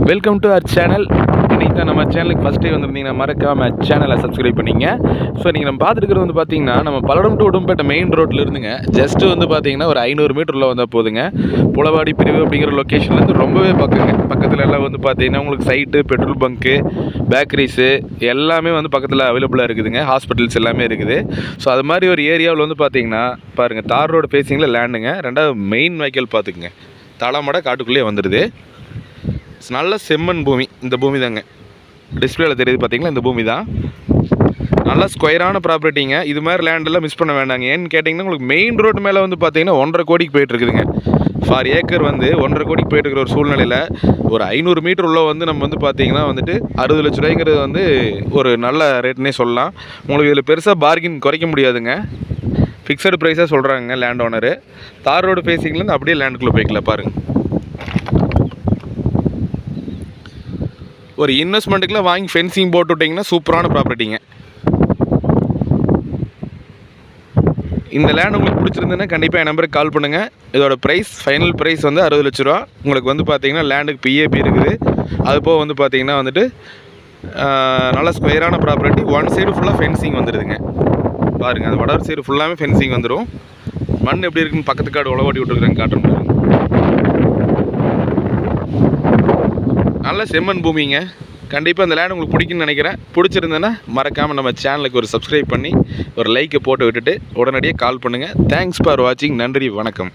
Welcome to our channel. இன்றைக்கி தான் நம்ம சேனலுக்கு ஃபஸ்ட் டே வந்திருந்தீங்கன்னா மறக்காமல் சேனலை சப்ஸ்கிரைப் பண்ணிங்க. ஸோ நீங்கள் நம்ம பார்த்துருக்கிறது வந்து பார்த்தீங்கன்னா நம்ம பல்லடம் டு உடும்பேட்டை மெயின் ரோட்டில் இருந்துங்க ஜஸ்ட்டு வந்து பார்த்தீங்கன்னா ஒரு 500 மீட்டரில் வந்தால் போதுங்க. புலவாடி பிரிவு அப்படிங்கிற லொக்கேஷன்லேருந்து ரொம்பவே பக்கத்தில் எல்லாம் வந்து பார்த்தீங்கன்னா உங்களுக்கு சைட்டு, பெட்ரோல் பங்க்கு, பேக்கரிஸு எல்லாமே வந்து பக்கத்தில் அவைலபிளாக இருக்குதுங்க. ஹாஸ்பிட்டல்ஸ் எல்லாமே இருக்குது. ஸோ அது மாதிரி ஒரு ஏரியாவில் வந்து பார்த்தீங்கன்னா பாருங்கள், தார் ரோடு ஃபேஸிங்கில் லேண்டுங்க. ரெண்டாவது மெயின் வைக்கல் பார்த்துக்குங்க, தலமடை காட்டுக்குள்ளேயே வந்துடுது. நல்ல செம்மண் பூமி. இந்த பூமி தாங்க டிஸ்பிளேல தெரியுது பார்த்தீங்களா, இந்த பூமி தான். நல்லா ஸ்கொயரான ப்ராப்பர்ட்டிங்க. இது மாதிரி லேண்டெல்லாம் மிஸ் பண்ண வேண்டாங்க. ஏன்னு கேட்டிங்கன்னா உங்களுக்கு மெயின் ரோடு மேலே வந்து பார்த்தீங்கன்னா 1.5 கோடிக்கு போயிட்டுருக்குதுங்க. ஃபார் ஏக்கர் வந்து 1.5 கோடிக்கு போயிட்டுருக்கிற ஒரு சூழ்நிலையில் ஒரு 500 மீட்டர் உள்ள வந்து நம்ம வந்து பார்த்தீங்கன்னா வந்துட்டு 60 லட்ச ரூபாய்ங்கிறது வந்து ஒரு நல்ல ரேட்னே சொல்லலாம். உங்களுக்கு இதில் பெருசாக பார்கின் குறைக்க முடியாதுங்க. ஃபிக்ஸடு ப்ரைஸாக சொல்கிறாங்க லேண்ட் ஓனரு. தார் ரோடு ஃபேஸிங்லேருந்து அப்படியே லேண்டுக்குள்ளே போய்க்கலாம் பாருங்கள். ஒரு இன்வெஸ்ட்மெண்ட்டுக்குலாம் வாங்கி ஃபென்சிங் போட்டு விட்டிங்கன்னா சூப்பரான ப்ராப்பர்ட்டிங்க. இந்த லேண்ட் உங்களுக்கு பிடிச்சிருந்துன்னா கண்டிப்பாக என் நம்பருக்கு கால் பண்ணுங்கள். இதோட ப்ரைஸ், ஃபைனல் ப்ரைஸ் வந்து 60 லட்ச ரூபா. உங்களுக்கு வந்து பார்த்தீங்கன்னா லேண்டுக்கு பிஏபி இருக்குது. அது போக வந்து பார்த்தீங்கன்னா வந்துட்டு நல்ல ஸ்கொயரான ப்ராப்பர்ட்டி. ஒன் சைடு ஃபுல்லாக ஃபென்சிங் வந்துடுதுங்க. பாருங்கள், அது வடவர் சைடு ஃபுல்லாமே ஃபென்சிங் வந்துடும். மண் எப்படி இருக்குன்னு பக்கத்து காடு உழவாட்டி விட்டுருக்குறேன்னு காட்டுறேன். நல்ல செம்மண் பூமிங்க. கண்டிப்பாக இந்த லேண்ட் உங்களுக்கு பிடிக்குன்னு நினைக்கிறேன். பிடிச்சிருந்தேன்னா மறக்காமல் நம்ம சேனலுக்கு ஒரு சப்ஸ்கிரைப் பண்ணி ஒரு லைக்கை போட்டு விட்டுட்டு உடனடியாக கால் பண்ணுங்கள். தேங்க்ஸ் ஃபார் வாட்சிங். நன்றி, வணக்கம்.